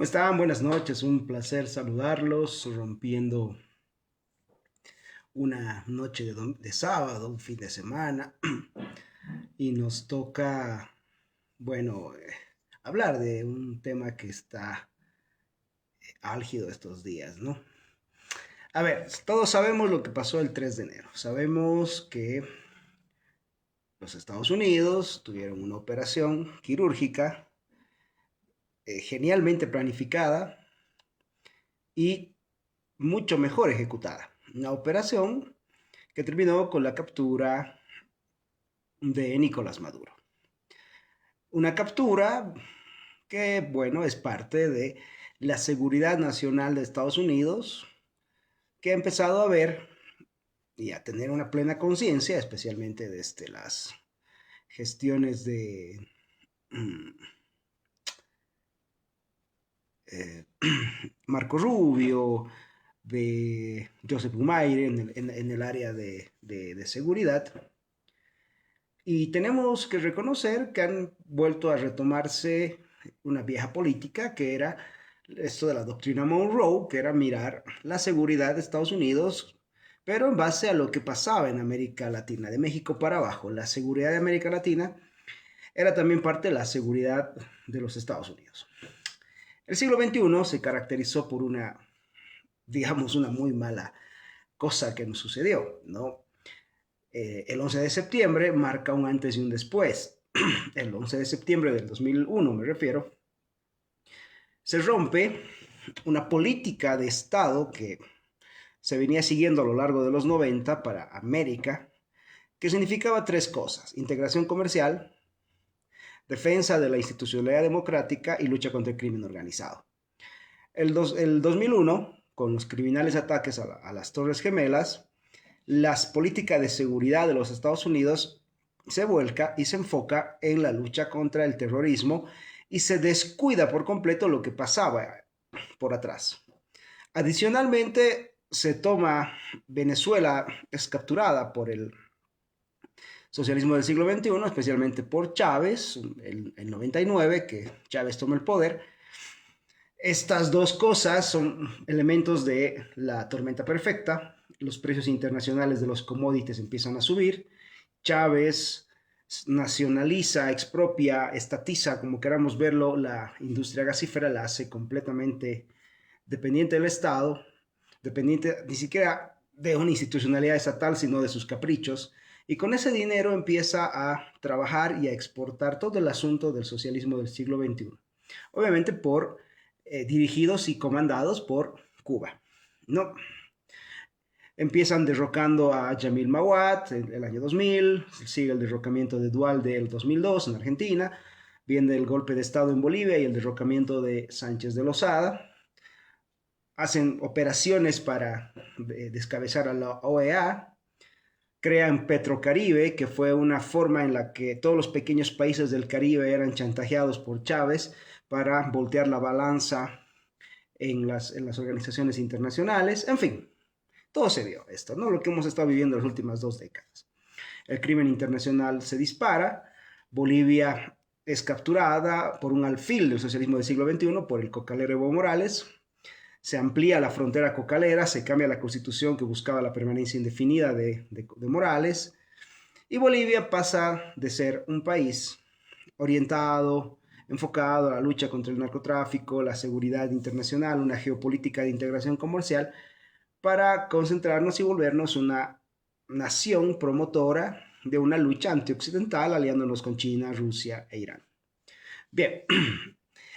¿Cómo están? Buenas noches, un placer saludarlos, rompiendo una noche de sábado, un fin de semana, y nos toca, bueno, hablar de un tema que está álgido estos días, ¿no? A ver, todos sabemos lo que pasó el 3 de enero, sabemos que los Estados Unidos tuvieron una operación quirúrgica genialmente planificada y mucho mejor ejecutada. Una operación que terminó con la captura de Nicolás Maduro. Una captura que, bueno, es parte de la seguridad nacional de Estados Unidos, que ha empezado a ver y a tener una plena conciencia, especialmente desde las gestiones de eh, Marco Rubio, de Joseph Gumaire en el área de seguridad. Y tenemos que reconocer que han vuelto a retomarse una vieja política que era esto de la doctrina Monroe, que era mirar la seguridad de Estados Unidos, pero en base a lo que pasaba en América Latina, de México para abajo. La seguridad de América Latina era también parte de la seguridad de los Estados Unidos. El siglo XXI se caracterizó por una, digamos, una muy mala cosa que nos sucedió, ¿no? El 11 de septiembre marca un antes y un después. El 11 de septiembre del 2001, me refiero, se rompe una política de Estado que se venía siguiendo a lo largo de los 90 para América, que significaba tres cosas: integración comercial, defensa de la institucionalidad democrática y lucha contra el crimen organizado. El 2001, con los criminales ataques a las Torres Gemelas, las políticas de seguridad de los Estados Unidos se vuelca y se enfoca en la lucha contra el terrorismo y se descuida por completo lo que pasaba por atrás. Adicionalmente, se toma Venezuela, es capturada por el socialismo del siglo XXI, especialmente por Chávez, el 99, que Chávez toma el poder. Estas dos cosas son elementos de la tormenta perfecta. Los precios internacionales de los commodities empiezan a subir. Chávez nacionaliza, expropia, estatiza, como queramos verlo, la industria gasífera, la hace completamente dependiente del Estado, dependiente ni siquiera de una institucionalidad estatal, sino de sus caprichos. Y con ese dinero empieza a trabajar y a exportar todo el asunto del socialismo del siglo XXI. Obviamente dirigidos y comandados por Cuba, ¿no? Empiezan derrocando a Yamil Mahuad en el año 2000, sigue el derrocamiento de Duhalde en el 2002 en Argentina, viene el golpe de Estado en Bolivia y el derrocamiento de Sánchez de Lozada. Hacen operaciones para descabezar a la OEA, crean Petrocaribe, que fue una forma en la que todos los pequeños países del Caribe eran chantajeados por Chávez para voltear la balanza en las organizaciones internacionales. En fin, todo se dio esto, ¿no? Lo que hemos estado viviendo en las últimas 2 décadas. El crimen internacional se dispara, Bolivia es capturada por un alfil del socialismo del siglo XXI, por el cocalero Evo Morales. Se amplía la frontera cocalera, se cambia la constitución que buscaba la permanencia indefinida de Morales, y Bolivia pasa de ser un país orientado, enfocado a la lucha contra el narcotráfico, la seguridad internacional, una geopolítica de integración comercial, para concentrarnos y volvernos una nación promotora de una lucha antioccidental, aliándonos con China, Rusia e Irán. Bien,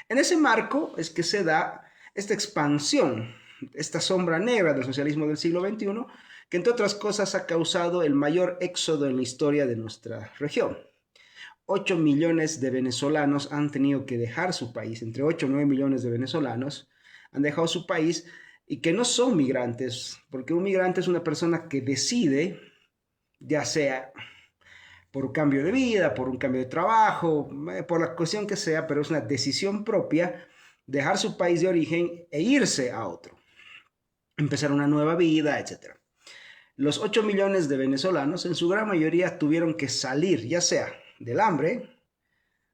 en ese marco es que se da esta expansión, esta sombra negra del socialismo del siglo XXI, que entre otras cosas ha causado el mayor éxodo en la historia de nuestra región. 8 millones de venezolanos han tenido que dejar su país, entre 8 y 9 millones de venezolanos han dejado su país, y que no son migrantes, porque un migrante es una persona que decide, ya sea por un cambio de vida, por un cambio de trabajo, por la cuestión que sea, pero es una decisión propia dejar su país de origen e irse a otro, empezar una nueva vida, etc. Los 8 millones de venezolanos en su gran mayoría tuvieron que salir, ya sea del hambre,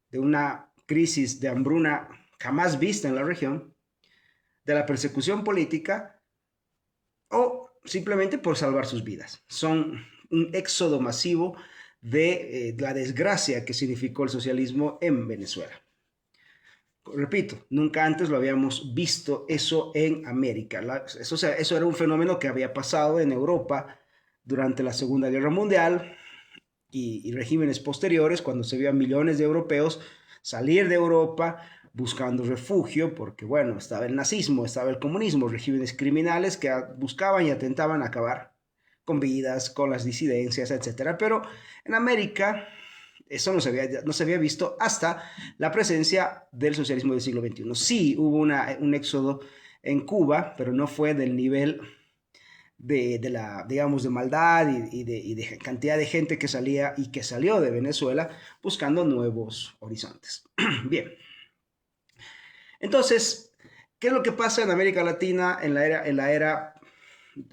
de una crisis de hambruna jamás vista en la región, de la persecución política o simplemente por salvar sus vidas. Son un éxodo masivo de la desgracia que significó el socialismo en Venezuela. Repito, nunca antes lo habíamos visto eso en América. Eso era un fenómeno que había pasado en Europa durante la Segunda Guerra Mundial y regímenes posteriores, cuando se vio a millones de europeos salir de Europa buscando refugio, porque bueno, estaba el nazismo, estaba el comunismo, regímenes criminales que buscaban y atentaban a acabar con vidas, con las disidencias, etcétera. Pero en América eso no se había visto hasta la presencia del socialismo del siglo XXI. Sí hubo un éxodo en Cuba, pero no fue del nivel la, digamos, de maldad y de cantidad de gente que salía y que salió de Venezuela buscando nuevos horizontes. Bien, entonces, ¿qué es lo que pasa en América Latina en la era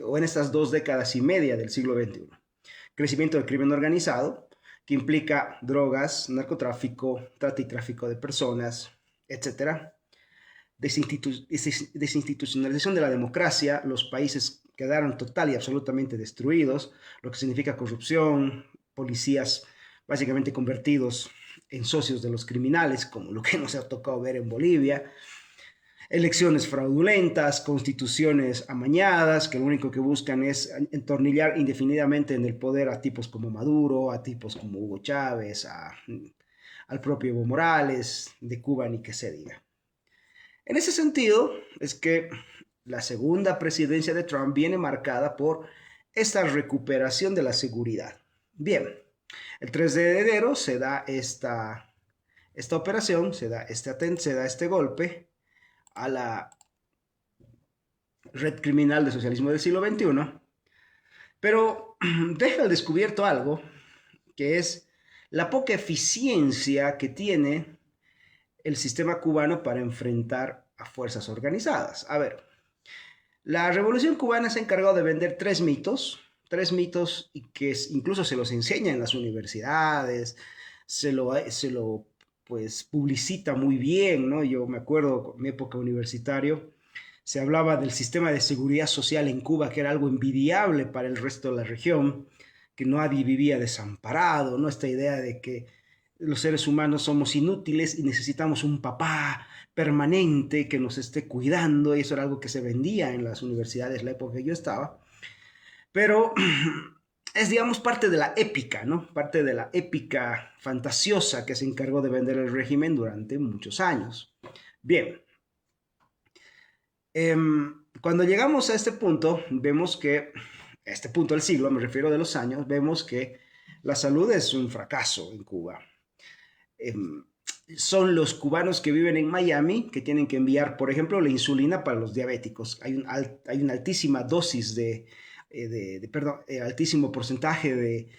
o en estas 2 décadas y media del siglo XXI? Crecimiento del crimen organizado, que implica drogas, narcotráfico, trata y tráfico de personas, etcétera. Desinstitucionalización de la democracia, los países quedaron total y absolutamente destruidos, lo que significa corrupción, policías básicamente convertidos en socios de los criminales, como lo que nos ha tocado ver en Bolivia, elecciones fraudulentas, constituciones amañadas, que lo único que buscan es entornillar indefinidamente en el poder a tipos como Maduro, a tipos como Hugo Chávez, al propio Evo Morales, de Cuba ni que se diga. En ese sentido, es que la segunda presidencia de Trump viene marcada por esta recuperación de la seguridad. Bien, el 3 de enero se da esta operación, se da este golpe a la red criminal del socialismo del siglo XXI, pero deja al descubierto algo, que es la poca eficiencia que tiene el sistema cubano para enfrentar a fuerzas organizadas. A ver, la Revolución Cubana se ha encargado de vender tres mitos y que incluso se los enseña en las universidades, se lo pues publicita muy bien, ¿no? Yo me acuerdo en mi época universitario, se hablaba del sistema de seguridad social en Cuba, que era algo envidiable para el resto de la región, que nadie vivía desamparado, ¿no? Esta idea de que los seres humanos somos inútiles y necesitamos un papá permanente que nos esté cuidando, y eso era algo que se vendía en las universidades en la época que yo estaba. Pero es, digamos, parte de la épica, ¿no? Parte de la épica fantasiosa que se encargó de vender el régimen durante muchos años. Bien, cuando llegamos a este punto, vemos que, a este punto del siglo, me refiero de los años, vemos que la salud es un fracaso en Cuba. Son los cubanos que viven en Miami que tienen que enviar, por ejemplo, la insulina para los diabéticos. Hay una altísima dosis altísimo porcentaje de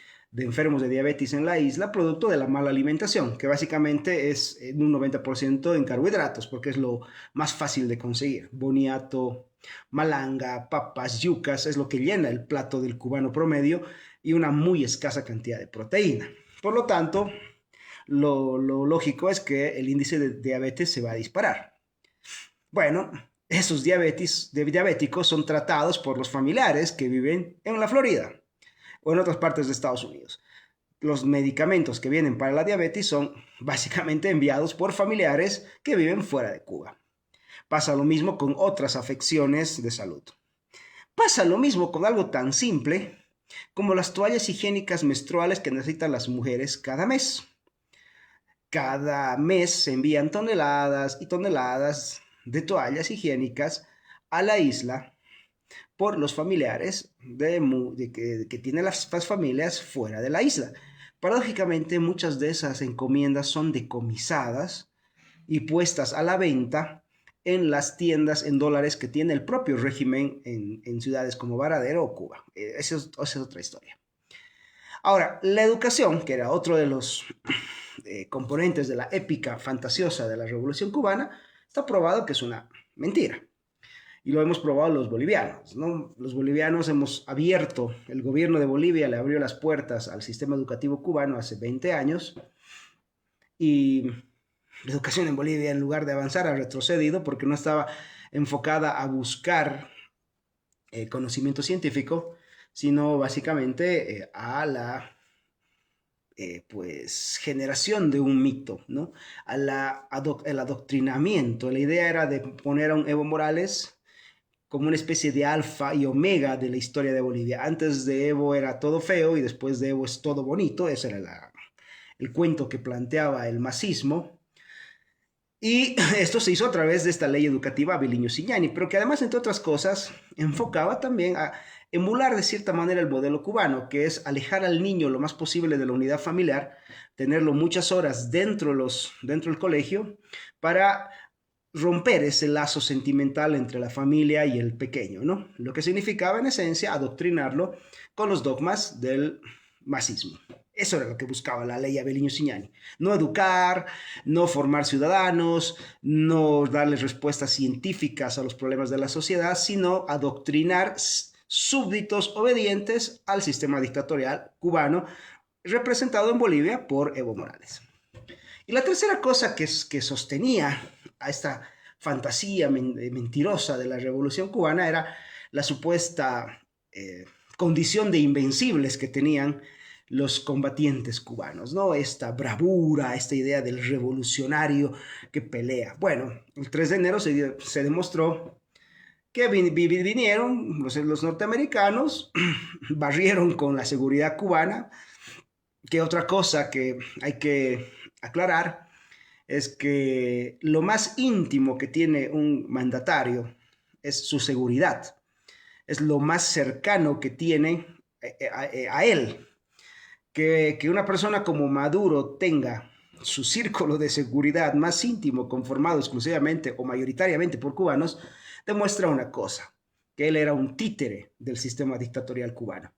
enfermos de diabetes en la isla, producto de la mala alimentación, que básicamente es en un 90% en carbohidratos, porque es lo más fácil de conseguir. Boniato, malanga, papas, yucas, es lo que llena el plato del cubano promedio, y una muy escasa cantidad de proteína. Por lo tanto, lo lógico es que el índice de diabetes se va a disparar. Bueno, esos diabéticos son tratados por los familiares que viven en la Florida o en otras partes de Estados Unidos. Los medicamentos que vienen para la diabetes son básicamente enviados por familiares que viven fuera de Cuba. Pasa lo mismo con otras afecciones de salud. Pasa lo mismo con algo tan simple como las toallas higiénicas menstruales que necesitan las mujeres cada mes. Cada mes se envían toneladas y toneladas de higiénicas a la isla por los familiares que tienen las familias fuera de la isla. Paradójicamente, muchas de esas encomiendas son decomisadas y puestas a la venta en las tiendas en dólares que tiene el propio régimen en ciudades como Varadero o Cuba. Esa es otra historia. Ahora, la educación, que era otro de los componentes de la épica fantasiosa de la Revolución Cubana, está probado que es una mentira. Y lo hemos probado los bolivianos, ¿no? Los bolivianos hemos abierto, el gobierno de Bolivia le abrió las puertas al sistema educativo cubano hace 20 años y La educación en Bolivia, en lugar de avanzar, ha retrocedido porque no estaba enfocada a buscar conocimiento científico, sino básicamente a la pues generación de un mito, ¿no? El adoctrinamiento. La idea era de poner a un Evo Morales como una especie de alfa y omega de la historia de Bolivia. Antes de Evo era todo feo y después de Evo es todo bonito. Ese era el cuento que planteaba el masismo. Y esto se hizo a través de esta ley educativa Abiliño Signani, pero que además, entre otras cosas, enfocaba también a emular de cierta manera el modelo cubano, que es alejar al niño lo más posible de la unidad familiar, tenerlo muchas horas dentro del colegio, para romper ese lazo sentimental entre la familia y el pequeño, ¿no? Lo que significaba en esencia adoctrinarlo con los dogmas del masismo. Eso era lo que buscaba la ley Abeliño Signani. No educar, no formar ciudadanos, no darles respuestas científicas a los problemas de la sociedad, sino adoctrinar súbditos obedientes al sistema dictatorial cubano representado en Bolivia por Evo Morales. Y la tercera cosa que sostenía a esta fantasía mentirosa de la Revolución Cubana era la supuesta condición de invencibles que tenían los combatientes cubanos, ¿no? Esta bravura, esta idea del revolucionario que pelea. Bueno, el 3 de enero se demostró que vinieron los norteamericanos, barrieron con la seguridad cubana, que otra cosa que hay que aclarar es que lo más íntimo que tiene un mandatario es su seguridad, es lo más cercano que tiene a él. Que una persona como Maduro tenga su círculo de seguridad más íntimo conformado exclusivamente o mayoritariamente por cubanos, demuestra una cosa, que él era un títere del sistema dictatorial cubano.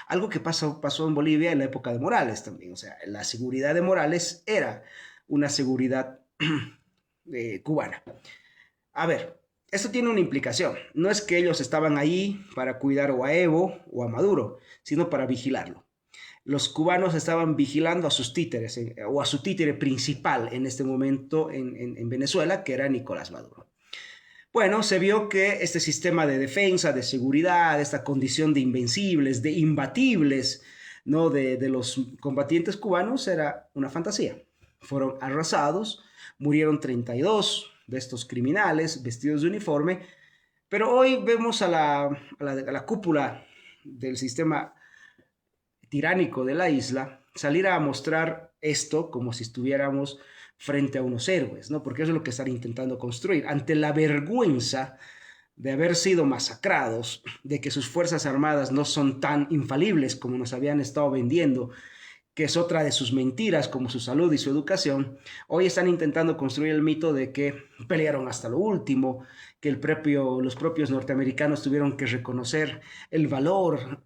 Algo que pasó en Bolivia en la época de Morales también, o sea, la seguridad de Morales era una seguridad cubana. A ver, esto tiene una implicación. No es que ellos estaban ahí para cuidar o a Evo o a Maduro, sino para vigilarlo. Los cubanos estaban vigilando a sus títeres o a su títere principal en este momento en Venezuela, que era Nicolás Maduro. Bueno, se vio que este sistema de defensa, de seguridad, esta condición de invencibles, de imbatibles, ¿no? de los combatientes cubanos era una fantasía. Fueron arrasados, murieron 32 de estos criminales vestidos de uniforme, pero hoy vemos a la cúpula del sistema tiránico de la isla salir a mostrar esto como si estuviéramos frente a unos héroes, ¿no? Porque eso es lo que están intentando construir. Ante la vergüenza de haber sido masacrados, de que sus fuerzas armadas no son tan infalibles como nos habían estado vendiendo, que es otra de sus mentiras, como su salud y su educación, hoy están intentando construir el mito de que pelearon hasta lo último, que los propios norteamericanos tuvieron que reconocer el valor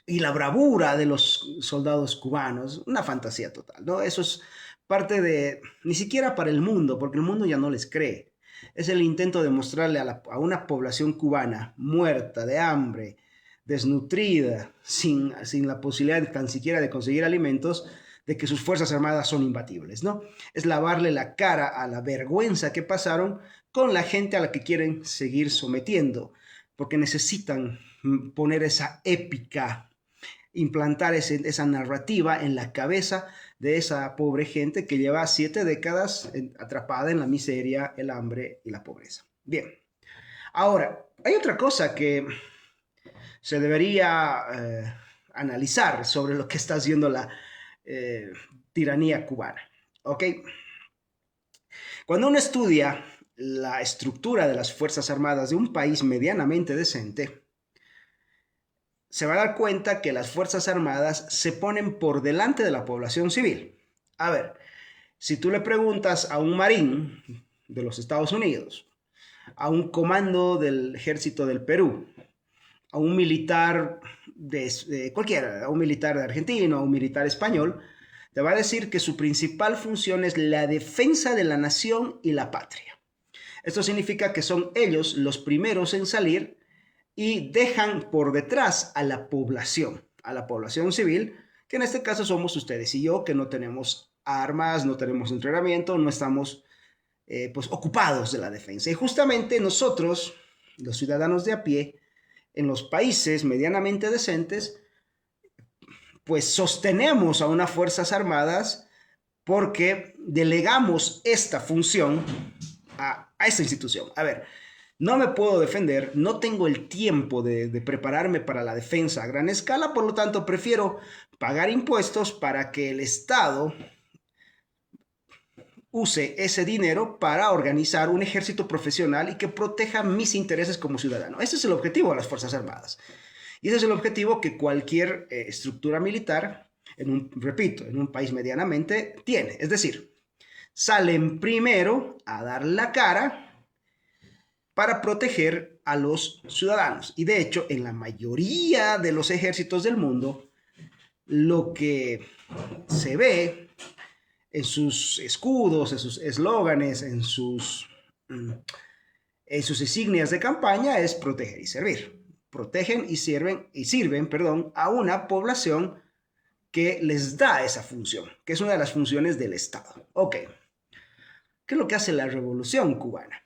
y la bravura de los soldados cubanos, una fantasía total, ¿no? Eso es parte de, ni siquiera para el mundo, porque el mundo ya no les cree. Es el intento de mostrarle a una población cubana muerta de hambre, desnutrida, sin la posibilidad tan siquiera de conseguir alimentos, de que sus fuerzas armadas son imbatibles, ¿no? Es lavarle la cara a la vergüenza que pasaron con la gente a la que quieren seguir sometiendo, porque necesitan poner esa épica, implantar esa narrativa en la cabeza de esa pobre gente que lleva 7 décadas atrapada en la miseria, el hambre y la pobreza. Bien, ahora, hay otra cosa que se debería analizar sobre lo que está haciendo la tiranía cubana. ¿Ok? Cuando uno estudia la estructura de las Fuerzas Armadas de un país medianamente decente, se va a dar cuenta que las Fuerzas Armadas se ponen por delante de la población civil. A ver, si tú le preguntas a un marín de los Estados Unidos, a un comando del ejército del Perú, a un militar de cualquiera, a un militar de argentino, a un militar español, te va a decir que su principal función es la defensa de la nación y la patria. Esto significa que son ellos los primeros en salir y dejan por detrás a la población civil, que en este caso somos ustedes y yo, que no tenemos armas, no tenemos entrenamiento, no estamos pues ocupados de la defensa. Y justamente nosotros, los ciudadanos de a pie, en los países medianamente decentes, pues sostenemos a unas fuerzas armadas porque delegamos esta función a esta institución. A ver, no me puedo defender, no tengo el tiempo de prepararme para la defensa a gran escala, por lo tanto prefiero pagar impuestos para que el Estado use ese dinero para organizar un ejército profesional y que proteja mis intereses como ciudadano. Ese es el objetivo de las Fuerzas Armadas. Y ese es el objetivo que cualquier estructura militar, repito, en un país medianamente tiene. Es decir, salen primero a dar la cara para proteger a los ciudadanos. Y de hecho, en la mayoría de los ejércitos del mundo, lo que se ve en sus escudos, en sus eslóganes, en sus insignias de campaña es proteger y servir. Protegen y sirven, a una población que les da esa función, que es una de las funciones del Estado. Ok, ¿qué es lo que hace la Revolución Cubana?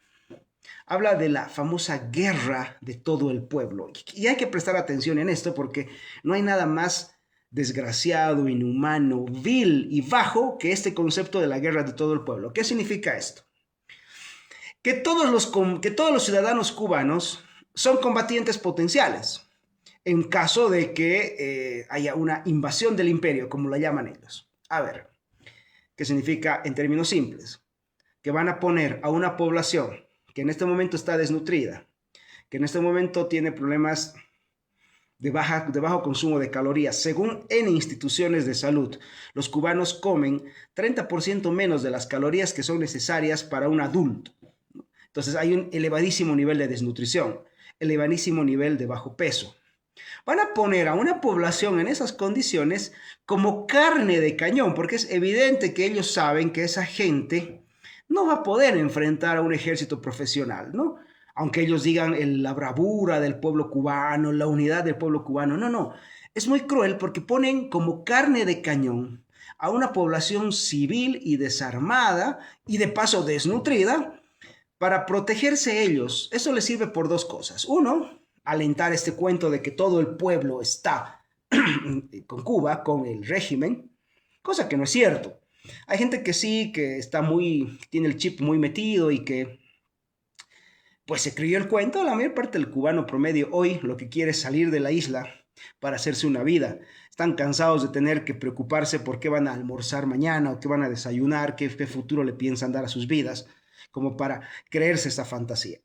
Habla de la famosa guerra de todo el pueblo. Y hay que prestar atención en esto porque no hay nada más desgraciado, inhumano, vil y bajo que este concepto de la guerra de todo el pueblo. ¿Qué significa esto? Que todos los ciudadanos cubanos son combatientes potenciales en caso de que haya una invasión del imperio, como la llaman ellos. A ver, ¿qué significa en términos simples? Que van a poner a una población que en este momento está desnutrida, que en este momento tiene problemas de bajo consumo de calorías. Según en instituciones de salud, los cubanos comen 30% menos de las calorías que son necesarias para un adulto. Entonces hay un elevadísimo nivel de desnutrición, elevadísimo nivel de bajo peso. Van a poner a una población en esas condiciones como carne de cañón, porque es evidente que ellos saben que esa gente no va a poder enfrentar a un ejército profesional, ¿no? Aunque ellos digan la bravura del pueblo cubano, la unidad del pueblo cubano. No, no. Es muy cruel porque ponen como carne de cañón a una población civil y desarmada y de paso desnutrida para protegerse ellos. Eso les sirve por dos cosas. Uno, alentar este cuento de que todo el pueblo está con Cuba, con el régimen, cosa que no es cierto. Hay gente que sí, que está tiene el chip muy metido y que pues se creyó el cuento. La mayor parte del cubano promedio hoy lo que quiere es salir de la isla para hacerse una vida. Están cansados de tener que preocuparse por qué van a almorzar mañana o qué van a desayunar, qué futuro le piensan dar a sus vidas, como para creerse esta fantasía.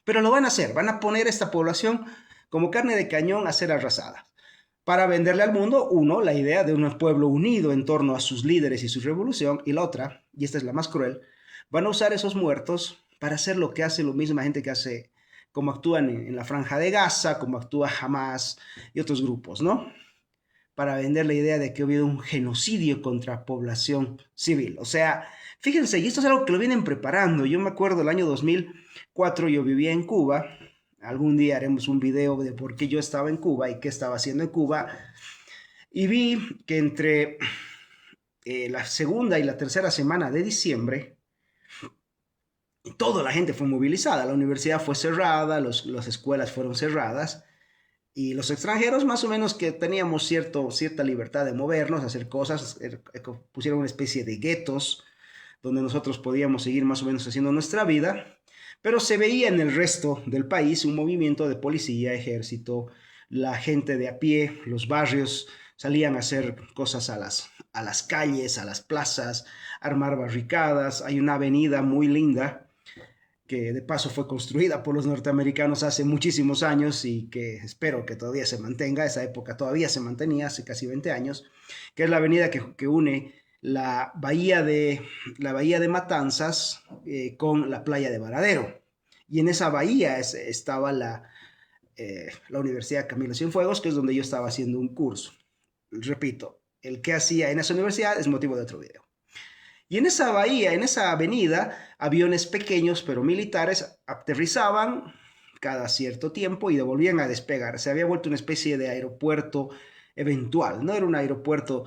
Pero lo van a hacer, van a poner a esta población como carne de cañón a ser arrasada, para venderle al mundo, uno, la idea de un pueblo unido en torno a sus líderes y su revolución, y la otra, y esta es la más cruel, van a usar esos muertos para hacer lo que hace la misma gente que hace, como actúan en la Franja de Gaza, como actúa Hamas y otros grupos, ¿no? Para vender la idea de que ha habido un genocidio contra población civil. O sea, fíjense, y esto es algo que lo vienen preparando. Yo me acuerdo el año 2004, yo vivía en Cuba. Algún día haremos un video de por qué yo estaba en Cuba y qué estaba haciendo en Cuba. Y vi que entre la segunda y la tercera semana de diciembre, toda la gente fue movilizada. La universidad fue cerrada, las escuelas fueron cerradas. Y los extranjeros más o menos que teníamos cierta libertad de movernos, hacer cosas, pusieron una especie de guetos donde nosotros podíamos seguir más o menos haciendo nuestra vida, pero se veía en el resto del país un movimiento de policía, ejército, la gente de a pie, los barrios salían a hacer cosas a las calles, a las plazas, armar barricadas. Hay una avenida muy linda que de paso fue construida por los norteamericanos hace muchísimos años y que espero que todavía se mantenga. Esa época todavía se mantenía, hace casi 20 años, que es la avenida que une la bahía de Matanzas con la playa de Varadero. Y en esa bahía estaba la Universidad Camilo Cienfuegos, que es donde yo estaba haciendo un curso. Repito, el que hacía en esa universidad es motivo de otro video. Y en esa bahía, en esa avenida, aviones pequeños pero militares aterrizaban cada cierto tiempo y volvían a despegar. Se había vuelto una especie de aeropuerto eventual, no era un aeropuerto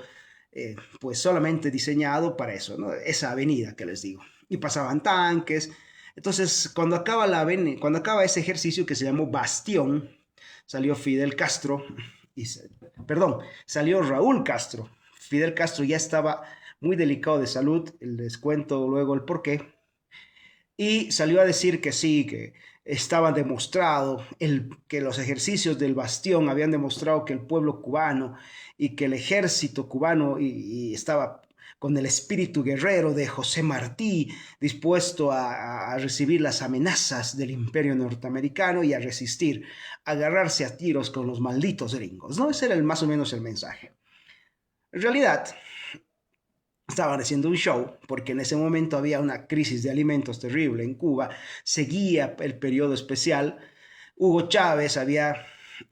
pues solamente diseñado para eso, ¿no? Esa avenida que les digo. Y pasaban tanques. Entonces, cuando acaba ese ejercicio que se llamó Bastión, salió Fidel Castro, y, perdón, salió Raúl Castro. Fidel Castro ya estaba muy delicado de salud, les cuento luego el porqué, y salió a decir que sí, que estaba demostrado que los ejercicios del Bastión habían demostrado que el pueblo cubano y que el ejército cubano y estaba con el espíritu guerrero de José Martí, dispuesto a recibir las amenazas del imperio norteamericano y a resistir, a agarrarse a tiros con los malditos gringos, ¿no? Ese era más o menos el mensaje. En realidad, estaban haciendo un show, porque en ese momento había una crisis de alimentos terrible en Cuba, seguía el periodo especial. Hugo Chávez había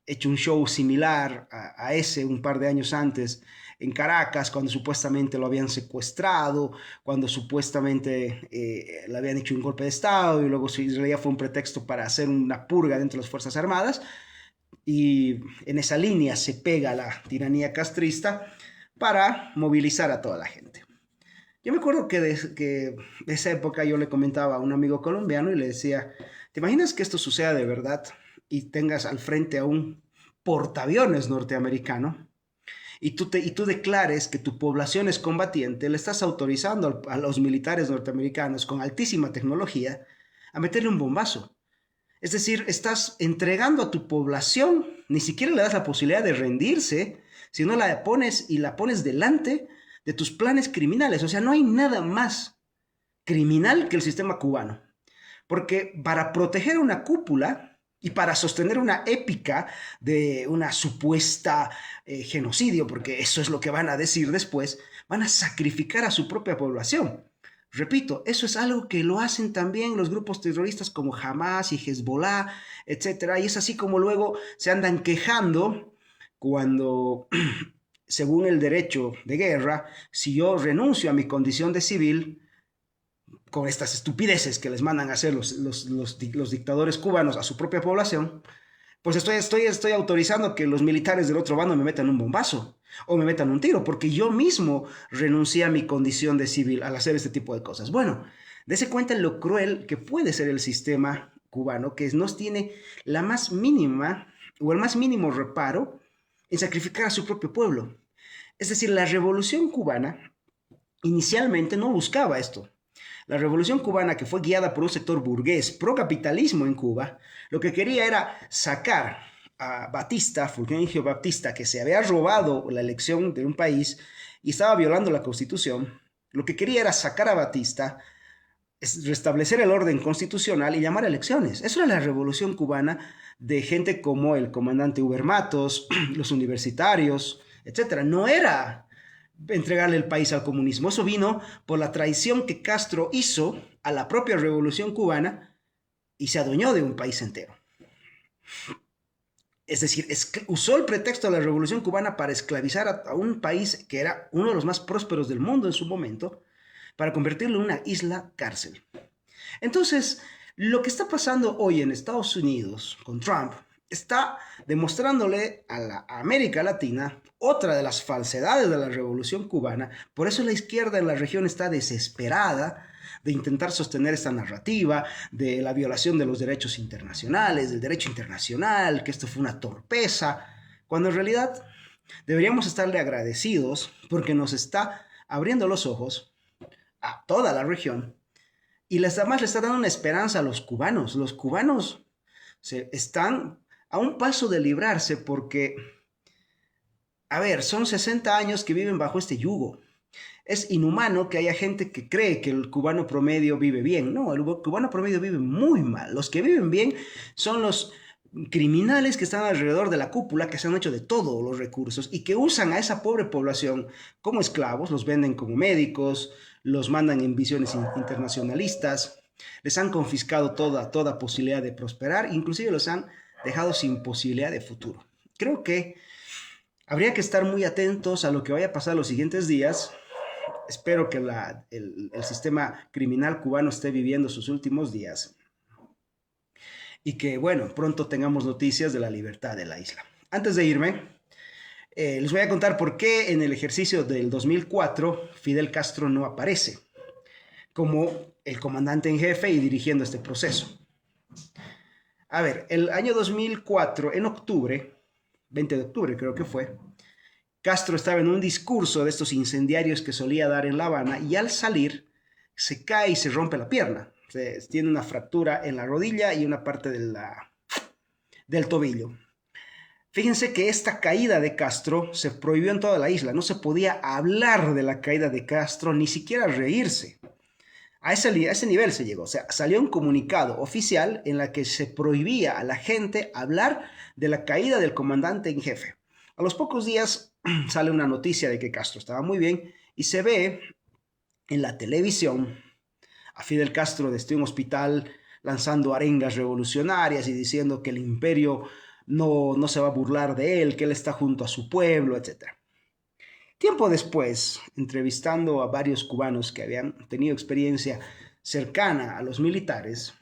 hecho un show similar a ese un par de años antes en Caracas, cuando supuestamente lo habían secuestrado, cuando supuestamente le habían hecho un golpe de Estado, y luego en realidad fue un pretexto para hacer una purga dentro de las Fuerzas Armadas, y en esa línea se pega la tiranía castrista para movilizar a toda la gente. Yo me acuerdo que de esa época yo le comentaba a un amigo colombiano y le decía, ¿te imaginas que esto suceda de verdad y tengas al frente a un portaaviones norteamericano y tú declares que tu población es combatiente? Le estás autorizando a los militares norteamericanos con altísima tecnología a meterle un bombazo. Es decir, estás entregando a tu población, ni siquiera le das la posibilidad de rendirse, sino la pones delante de tus planes criminales. O sea, no hay nada más criminal que el sistema cubano. Porque para proteger una cúpula y para sostener una épica de una supuesta genocidio, porque eso es lo que van a decir después, van a sacrificar a su propia población. Repito, eso es algo que lo hacen también los grupos terroristas como Hamas y Hezbollah, etcétera, y es así como luego se andan quejando cuando, según el derecho de guerra, si yo renuncio a mi condición de civil, con estas estupideces que les mandan a hacer los dictadores cubanos a su propia población, pues estoy autorizando que los militares del otro bando me metan un bombazo o me metan un tiro, porque yo mismo renuncié a mi condición de civil al hacer este tipo de cosas. Bueno, dése cuenta lo cruel que puede ser el sistema cubano, que nos tiene la más mínima o el más mínimo reparo en sacrificar a su propio pueblo. Es decir, la revolución cubana inicialmente no buscaba esto. La revolución cubana, que fue guiada por un sector burgués pro-capitalismo en Cuba, lo que quería era sacar a Batista, Fulgencio Batista, que se había robado la elección de un país y estaba violando la Constitución. Lo que quería era sacar a Batista, restablecer el orden constitucional y llamar a elecciones. Eso era la revolución cubana de gente como el comandante Huber Matos, los universitarios, etc. No era entregarle el país al comunismo. Eso vino por la traición que Castro hizo a la propia revolución cubana y se adueñó de un país entero. Es decir, usó el pretexto de la revolución cubana para esclavizar a un país que era uno de los más prósperos del mundo en su momento, para convertirlo en una isla cárcel. Entonces, lo que está pasando hoy en Estados Unidos con Trump está demostrándole a América Latina otra de las falsedades de la revolución cubana. Por eso la izquierda en la región está desesperada de intentar sostener esta narrativa de la violación de los derechos internacionales, del derecho internacional, que esto fue una torpeza, cuando en realidad deberíamos estarle agradecidos porque nos está abriendo los ojos a toda la región y además le está dando una esperanza a los cubanos. Los cubanos están a un paso de librarse porque, a ver, son 60 años que viven bajo este yugo. Es inhumano que haya gente que cree que el cubano promedio vive bien. No, el cubano promedio vive muy mal. Los que viven bien son los criminales que están alrededor de la cúpula, que se han hecho de todos los recursos y que usan a esa pobre población como esclavos, los venden como médicos, los mandan en visiones internacionalistas, les han confiscado toda posibilidad de prosperar, inclusive los han dejado sin posibilidad de futuro. Creo que habría que estar muy atentos a lo que vaya a pasar los siguientes días. Espero que el sistema criminal cubano esté viviendo sus últimos días y que, bueno, pronto tengamos noticias de la libertad de la isla. Antes de irme, Les voy a contar por qué en el ejercicio del 2004 Fidel Castro no aparece como el comandante en jefe y dirigiendo este proceso. A ver, el año 2004, en octubre, 20 de octubre creo que fue, Castro estaba en un discurso de estos incendiarios que solía dar en La Habana y al salir se cae y se rompe la pierna. Tiene una fractura en la rodilla y una parte del tobillo. Fíjense que esta caída de Castro se prohibió en toda la isla. No se podía hablar de la caída de Castro, ni siquiera reírse. A ese nivel se llegó. O sea, salió un comunicado oficial en la que se prohibía a la gente hablar de la caída del comandante en jefe. A los pocos días sale una noticia de que Castro estaba muy bien y se ve en la televisión a Fidel Castro desde un hospital lanzando arengas revolucionarias y diciendo que el imperio no se va a burlar de él, que él está junto a su pueblo, etc. Tiempo después, entrevistando a varios cubanos que habían tenido experiencia cercana a los militares,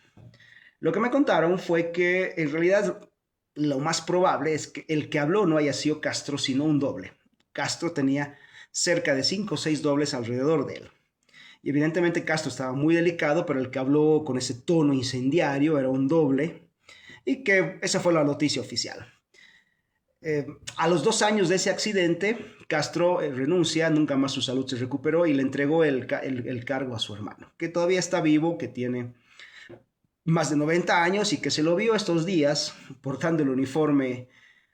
lo que me contaron fue que en realidad lo más probable es que el que habló no haya sido Castro, sino un doble. Castro tenía cerca de 5 o 6 dobles alrededor de él. Y evidentemente Castro estaba muy delicado, pero el que habló con ese tono incendiario era un doble, y que esa fue la noticia oficial. A los 2 años de ese accidente, Castro renuncia, nunca más su salud se recuperó y le entregó el cargo a su hermano, que todavía está vivo, que tiene más de 90 años y que se lo vio estos días portando el uniforme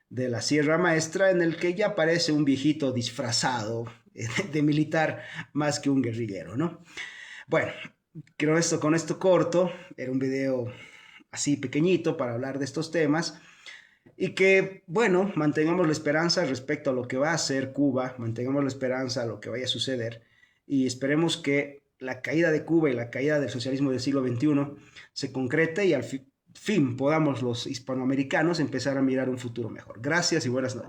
de la Sierra Maestra, en el que ya parece un viejito disfrazado de militar más que un guerrillero, ¿no? Bueno, con esto corto, era un video así pequeñito para hablar de estos temas y que, bueno, mantengamos la esperanza respecto a lo que va a hacer Cuba, mantengamos la esperanza a lo que vaya a suceder y esperemos que la caída de Cuba y la caída del socialismo del siglo XXI se concrete y al fin podamos los hispanoamericanos empezar a mirar un futuro mejor. Gracias y buenas noches.